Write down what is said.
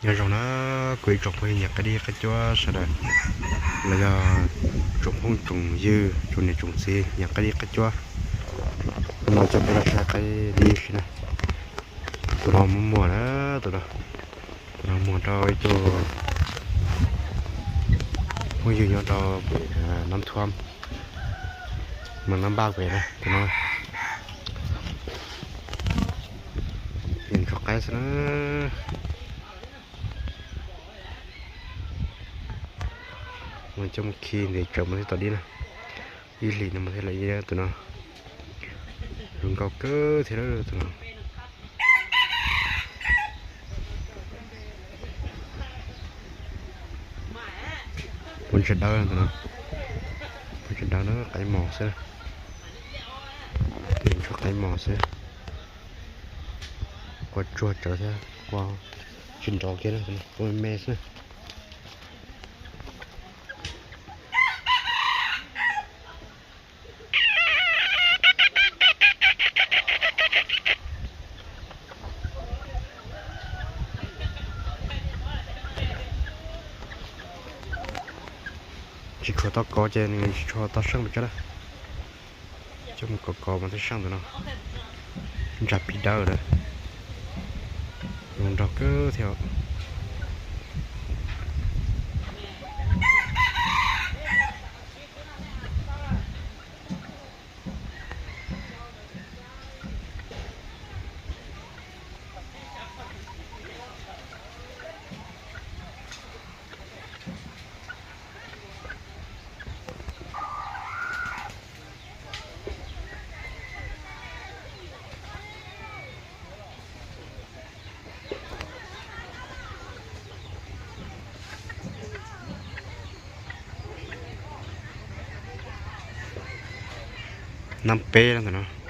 nhờ rồi nó quỳ trục hay nhặt cái đi cái chỗ sao đây là do trục không trùng dư trùng này trùng xì nhặt cái đi cái chỗ nó cho cái là cái đi này tụi nó mua đó tụi nó mua cho cái chỗ mua gì nhau cho năm thom mà năm ba về này tụi nó nhìn cho cái nó mình trong khi để trồng cái tỏi đi nè, đi lì nó mà thấy là gì đó tụi nó, đừng có cơ thế đó tụi nó, mình sẽ đau tụi nó, mình sẽ đau nó cái mỏ xưa, tìm cho cái mỏ xưa, qua chuột trở ra, qua chân trò kia này tụi nó, qua mè xưa. chỉ có tao có trên cho tao sang được chứ đó trong có mà thấy sang rồi nó chặt bị đau rồi mình đọc cứ theo năm p đó tụi nó